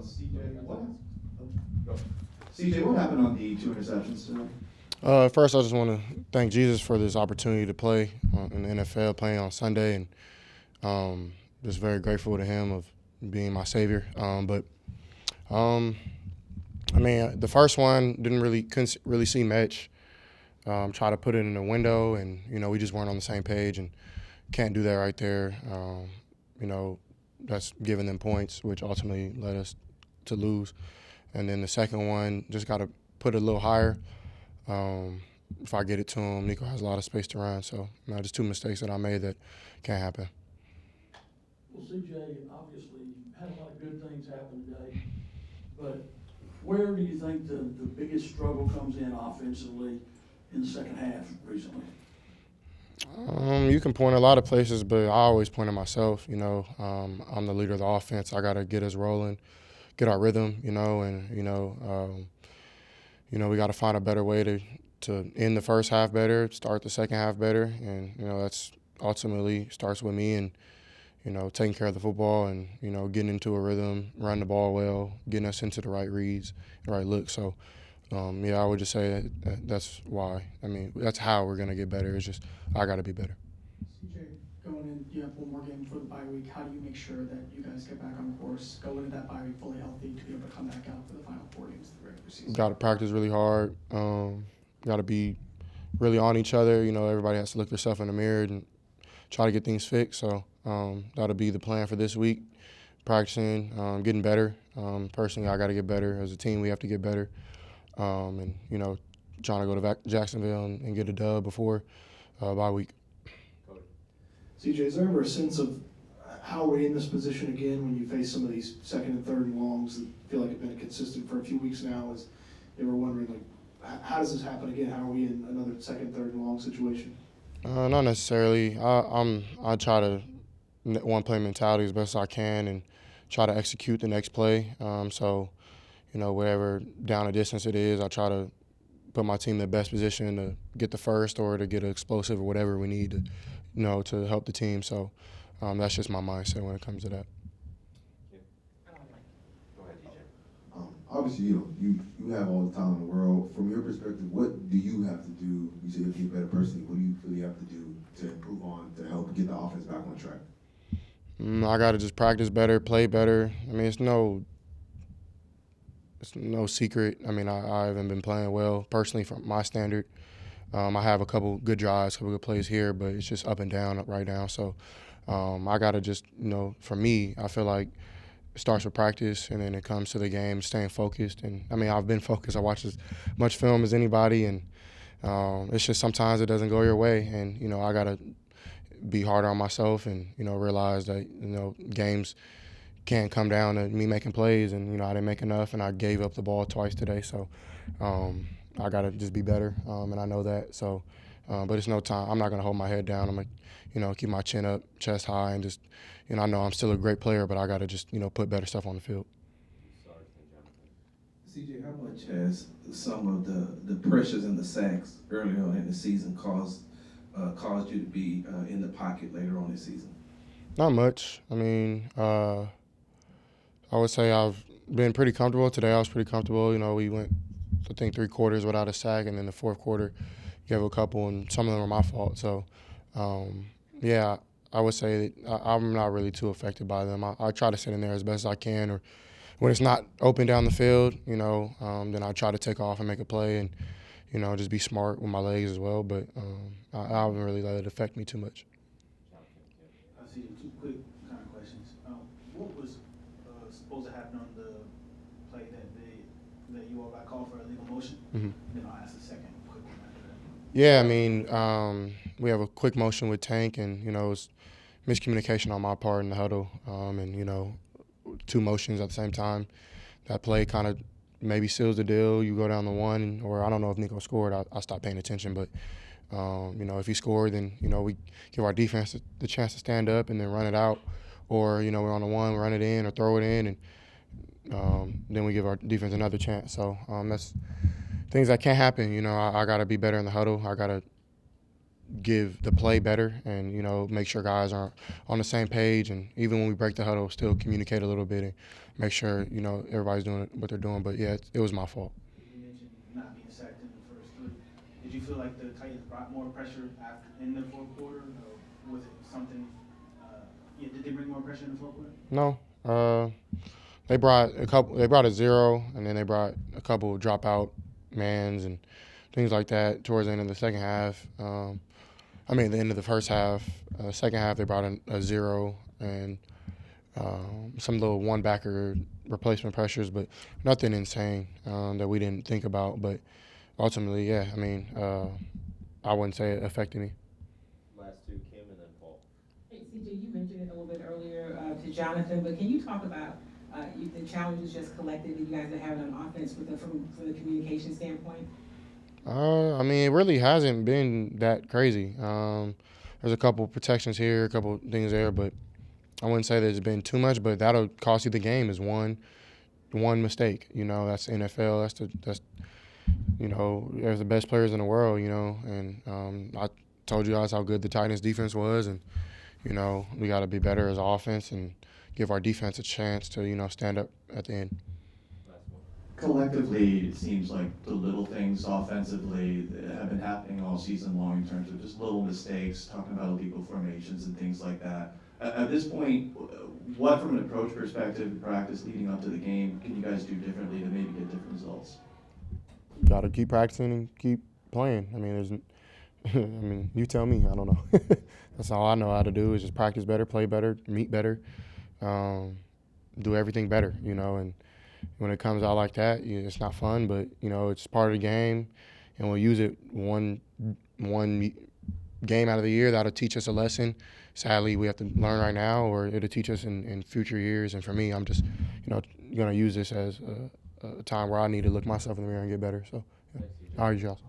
CJ, what happened on the two interceptions today? First, I just want to thank Jesus for this opportunity to play in the NFL, playing on Sunday, and just very grateful to him of being my savior. The first one couldn't really see much. Try to put it in the window, and we just weren't on the same page, and can't do that right there. That's giving them points, which ultimately led us to lose. And then the second one, just got to put it a little higher. If I get it to him, Nico has a lot of space to run. So, just two mistakes that I made that can't happen. Well, CJ, obviously had a lot of good things happen today, but where do you think the biggest struggle comes in offensively in the second half recently? You can point a lot of places, but I always point at myself. I'm the leader of the offense. I got to get us rolling, get our rhythm, we got to find a better way to end the first half better, start the second half better, and that's ultimately starts with me and taking care of the football and getting into a rhythm, running the ball well, getting us into the right reads, the right look. So, I would just say that's why. That's how we're gonna get better. It's just I got to be better. CJ, going in, you have one more game for the bye week. How do you make sure that you guys get back on course, go into that bye week fully healthy to be able to come back out for the final 4 games of the regular season? Got to practice really hard. Got to be really on each other. Everybody has to look themselves in the mirror and try to get things fixed. So that'll be the plan for this week. Practicing, getting better. Personally, I got to get better. As a team, we have to get better. Trying to go to Jacksonville and get a dub before bye week. CJ, is there ever a sense of how are we in this position again when you face some of these second and third and longs that feel like have been consistent for a few weeks now? As they were wondering, how does this happen again? How are we in another second, third and long situation? Not necessarily. I try to one-play mentality as best as I can and try to execute the next play. Whatever down a distance it is, I try to put my team in the best position to get the first or to get an explosive or whatever we need to help the team. So that's just my mindset when it comes to that. Obviously, you have all the time in the world. From your perspective, what do you have to do? You say you have to be a better person. What do you really have to do to improve on, to help get the offense back on track? I got to just practice better, play better. It's no secret. I haven't been playing well personally from my standard. I have a couple good drives, a couple good plays here, but it's just up and down right now. So I got to just, for me, I feel like it starts with practice, and then it comes to the game, staying focused. And, I've been focused. I watch as much film as anybody, and it's just sometimes it doesn't go your way. And, I got to be harder on myself and, realize that, games can't come down to me making plays. And, I didn't make enough, and I gave up the ball twice today. So I got to just be better, and I know that. So, but it's no time. I'm not going to hold my head down. I'm going to, keep my chin up, chest high, and just, I know I'm still a great player, but I got to just, put better stuff on the field. CJ, how much has some of the pressures and the sacks earlier on in the season caused you to be in the pocket later on this season? Not much. I would say I've been pretty comfortable. Today I was pretty comfortable. We went, I think, 3 quarters without a sack, and then the fourth quarter gave a couple, and some of them were my fault. So, I would say that I'm not really too affected by them. I try to sit in there as best as I can, or when it's not open down the field, then I try to take off and make a play and, just be smart with my legs as well. But I haven't really let it affect me too much. I see 2 quick kind of questions. What was supposed to happen on the play that you all got called for illegal motion? Mm-hmm. Then I'll ask the second quick one after that. Yeah, we have a quick motion with Tank, and, it was miscommunication on my part in the huddle, and, 2 motions at the same time. That play kind of maybe seals the deal. You go down the 1, or I don't know if Nico scored. I stopped paying attention. But, if he scored, then, we give our defense the chance to stand up and then run it out. Or, we're on the 1, run it in or throw it in, and then we give our defense another chance. So that's things that can't happen. I got to be better in the huddle. I got to give the play better and, you know, make sure guys are on the same page. And even when we break the huddle, still communicate a little bit and make sure, you know, everybody's doing what they're doing. But, yeah, it was my fault. You mentioned not being sacked in the first three. Did you feel like the Titans brought more pressure in the fourth quarter? Or was it something, did they bring more pressure in the fourth quarter? No. They brought a zero, and then they brought a couple of dropout mans and things like that towards the end of the second half. The end of the first half. Second half, they brought in a zero and some little one-backer replacement pressures, but nothing insane that we didn't think about. But ultimately, yeah, I wouldn't say it affected me. Last two, Kim and then Paul. Hey, CJ, you mentioned it a little bit earlier to Jonathan, but can you talk about the challenges just collectively you guys are having on offense from the communication standpoint? It really hasn't been that crazy. There's a couple protections here, a couple things there, but I wouldn't say there's been too much. But that'll cost you the game is one mistake. You know, that's the NFL. That's you know, there's the best players in the world. You know, and I told you guys how good the Titans defense was, and you know, we got to be better as offense and give our defense a chance to, you know, stand up at the end. Collectively, it seems like the little things offensively have been happening all season long in terms of just little mistakes, talking about illegal formations and things like that. At this point, what from an approach perspective, practice leading up to the game, can you guys do differently to maybe get different results? Got to keep practicing and keep playing. You tell me. I don't know. That's all I know how to do is just practice better, play better, meet better, do everything better, you know. And when it comes out like that, it's not fun, but, you know, it's part of the game, and we'll use it one game out of the year that'll teach us a lesson. Sadly, we have to learn right now, or it'll teach us in future years. And for me, I'm just, you know, going to use this as a time where I need to look myself in the mirror and get better. So, yeah. All right, Josh.